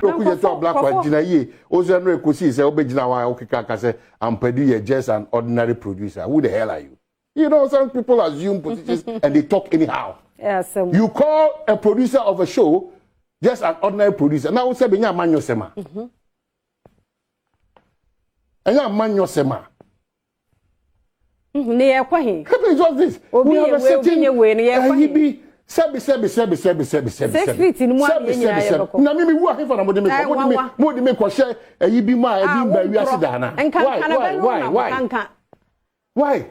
Okudzeto black white jina ye. Ozo no ekosi say obejina wa okika say I'm just an ordinary producer. Who the hell are you? You know, some people assume positions and they talk anyhow. Yes. You call a producer of a show just an ordinary producer. Now we say benya man yosema. Enya man yosema. Ne yakwahi. It's just this. We have a certain Sebi. 6 feet in one year. Na mimi wo ahefa na mo de me ko hye ayibi ma ebi ba wi ase da na. Why?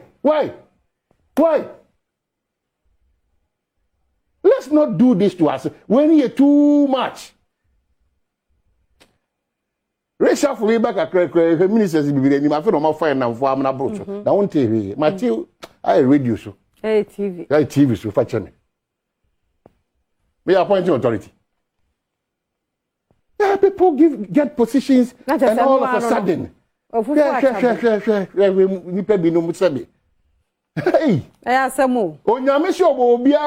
Let's not do this to us when you're too much. Resha for me back a ministers be ni ma fe no ma fine na fo am na bro so. Na won TV. Matthew I radio so. Hey TV. Hey TV so fa cheme. We are appointing authority. Yeah, people get positions and all of a sudden. Nipa bi no mutsabe. Hey. Asamo. Onyame se obo bia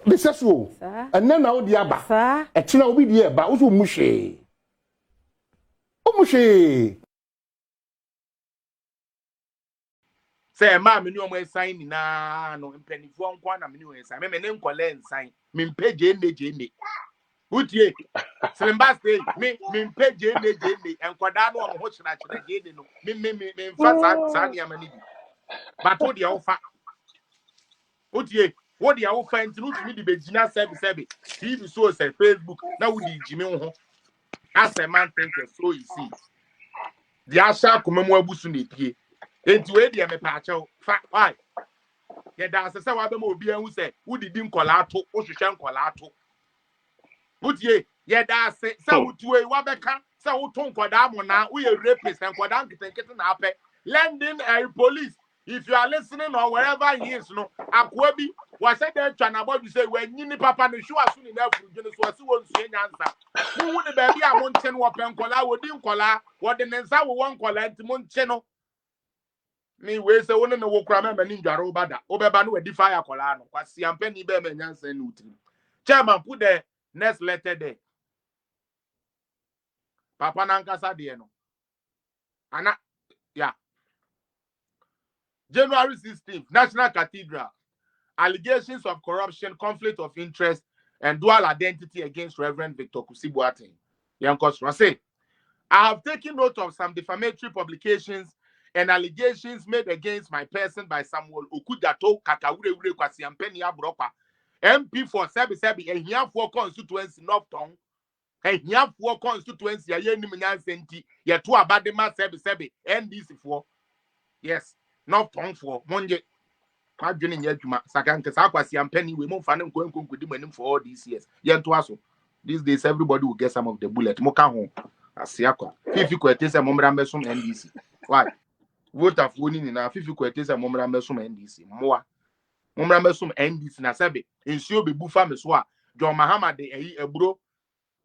beseso. Enne na wo di aba. E tena obi di eba, wo so muhwe. Omuhwe. Say ma me ni o mo sign ni na no mpanifo nkwa na me ni o sign me ne nkole nsign me mpeje me utie Slimba stay me mpeje me enkwada no o ho chira je no me mfa sa ni amani bi but wo de ofa utie wo de ofa nti no tumi di begina sebi TV so say Facebook na wo di jimi ho as a man think so you see the asha komemu abusu na epie enti we de me pa achew fa why ye da se wa be ma obi an hu se wo didi nkola ato wo hwehwe nkola ato utie ye da se wutuwe wa beka se wo to nkoda amona wo ye rapist nkoda nkete na ape lending a police if you are listening or wherever he is no akwa bi wa se dey twa na bodu say we nyini papa no hwe aso ni na afurudwe no so ase wo nsu nyansa wo de ba bi a mo nche no wo pe nkola wo di nkola wo de nsa wo nkola nti mo nche no me we say wo ne no wo kura me ni ndware obada obeba no we di fire kola no kwasi ampe ni be me nyansa ni utiri chairman put the next letter there papa nankasa de no ana yeah January 16th National Cathedral allegations of corruption, conflict of interest and dual identity against Reverend Victor Kusibuatin Yankos say I have taken note of some defamatory publications and allegations made against my person by Samuel Okudzeto Kakawure Kwasiampeni Abropa MP for Sebi ehia for constituency North Tongue ehia for constituency ayeni munyansenti ye to abadema Sebi NDC for yes North Tongue for monje adwene nya adwuma sakanke sa Kwasiampeni we momfa ne nkonkodi manim for all these years ye to aso these days everybody will get some of the bullet moka ho asiakwa fifi kwetese momra mesom NDC why voter for ni na fifi kwetese momra mesom NDC moa momra mesom NDC na sebe ensuo be bufa me so a John Mahama de eyi eburo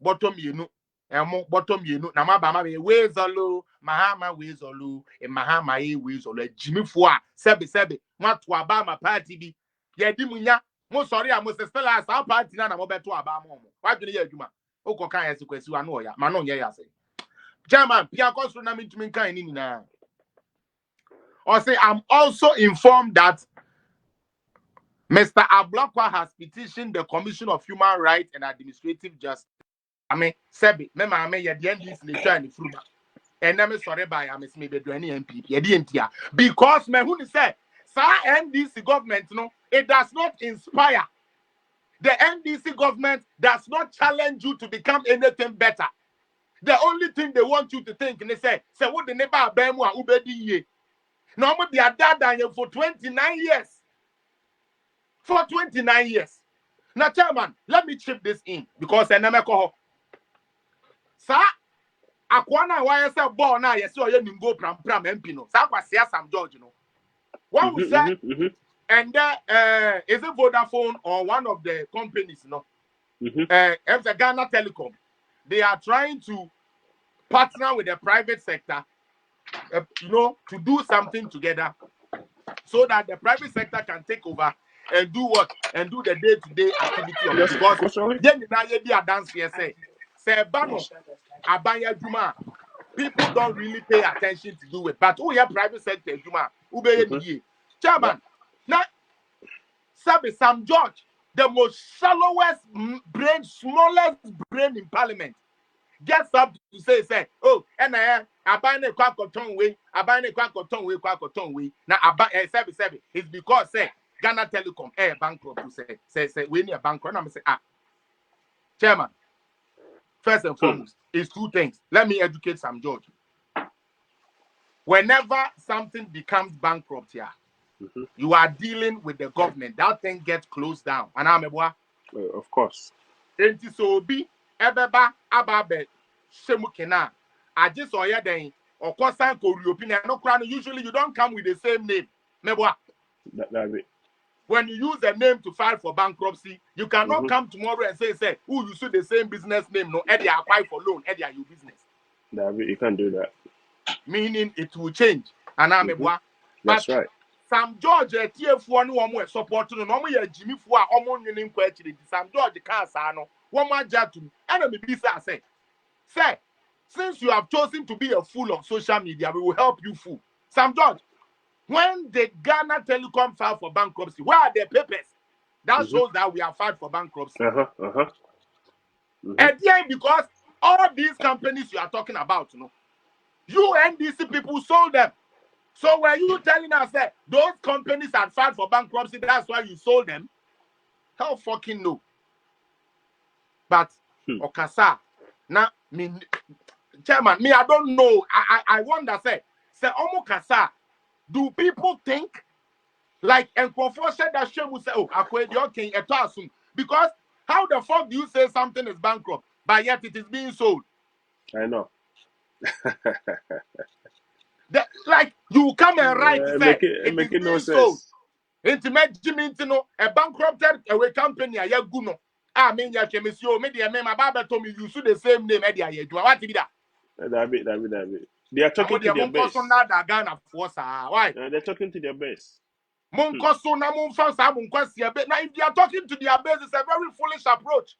bottom yenu emo bottom yenu na maba be wezolo Mahama wezolo e Mahama e wezolo jimifo a sebe mato aba ma party bi ye di munya mo sorry a mo se stella sa party na mo beto aba mo wadwene ye adwuma okokan yesi kwasi wa no oya ma no nye yase German pia konstru na mitumi kan ni na or say I'm also informed that Mr. Ablakwa has petitioned the Commission of Human Rights and Administrative Justice. I mean, Sebi, me ye the NDC le try ni fruba. And na me sorry by am me be do any MP. Ye di entia. Because me who say, sa NDC government no, it does not inspire. The NDC government does not challenge you to become anything better. The only thing they want you to think, and they say what the neighbor abemu a ubedi ye. No mo be adada for 29 years. For 29 years. Now, chairman, let me chip this in because I never call. Sir, Akwana, why I said, born now, yes, or you go pram MP no. Sir, was here some George, you know. One was that, and is it Vodafone or one of the companies, no? If the Ghana Telecom, they are trying to partner with the private sector, to do something together so that the private sector can take over and do what? And do the day-to-day activity of it. Because then you be a dance here say say bano abanya juma. People don't really pay attention to do it. But who have private sector juma? Who be ye? Chairman. Now, Sabi Sam George, the most shallowest brain, smallest brain in Parliament, gets up to say, oh, and I buy a quack or tongue way, I buy a quack or tongue way. Now, I buy a Sabi. It's because say Ghana Telecom bankrupt to say we need a bankrupt. I'm say Chairman. First and foremost, is two things. Let me educate Sam George. Whenever something becomes bankrupt here, you are dealing with the government. That thing gets closed down. And I'm a of course. And so be ebeba ababe shemukena. I just saw ya then. Of course, usually you don't come with the same name. Mebwa. That's it. When you use a name to file for bankruptcy, you cannot come tomorrow and say, oh, you see the same business name. No, Eddie apply for loan, Eddie your business. That's it. You can't do that. Meaning it will change. And I'm a That's right. Sam George, TF1 no support no no Jimmy for winning question. Sam George can't say no. One man jatu. And me say, since you have chosen to be a fool on social media, we will help you fool. Sam George, when the Ghana Telecom filed for bankruptcy, where are the papers? That shows that we are filed for bankruptcy. And then because all these companies you are talking about, you NDC people sold them. So were you telling us that those companies had filed for bankruptcy, that's why you sold them? Hell fucking no. But Okasa, now Chairman, I don't know. I wonder, say Omokasa. Do people think like Enkwofo said that Shemu say, oh, okay, because how the fuck do you say something is bankrupt, but yet it is being sold? I know. Like you come and write, make it no sense. Intimate Jimmy, a bankrupted away company, a yaguno. I mean, Yachemissio, media, my Baba told me you should the same name, Edia. Do I want to be that? That. They are talking to their base. Why? They're talking to their base. Now, if they are talking to their base, it's a very foolish approach.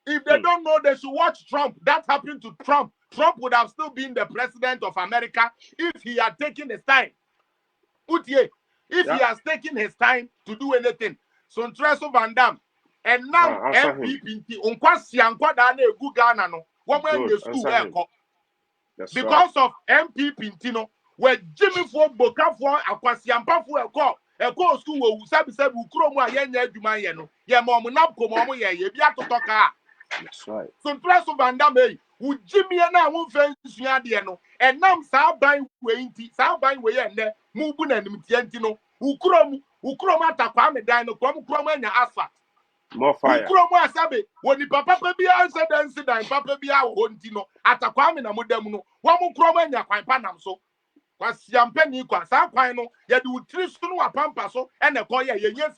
If they don't know, they should watch Trump. That happened to Trump. Trump would have still been the president of America if he had taken his time. If he has taken his time to do anything. So, Treso Van Dam. And now, MPP, because of MPP, where Jimmy for Boka for Aquasiampa for a call school will said Ukromo Yen Ye Mom Napco ye to talk. That's right. So Treso Van Dam, would Jimmy and I won't face Yadiano, and now South by way and there, Mubun and Mitientino, Ukroma Takwame Dino, Kromanya Asphalt. More fire. When the Papa be answered and said, Papa be our Hontino, at a Kwame Namudemuno, one more Kromanya Quampanam so. Was Yampeni, Quasapino, yet would 3 soon a pampaso and a coya, yes,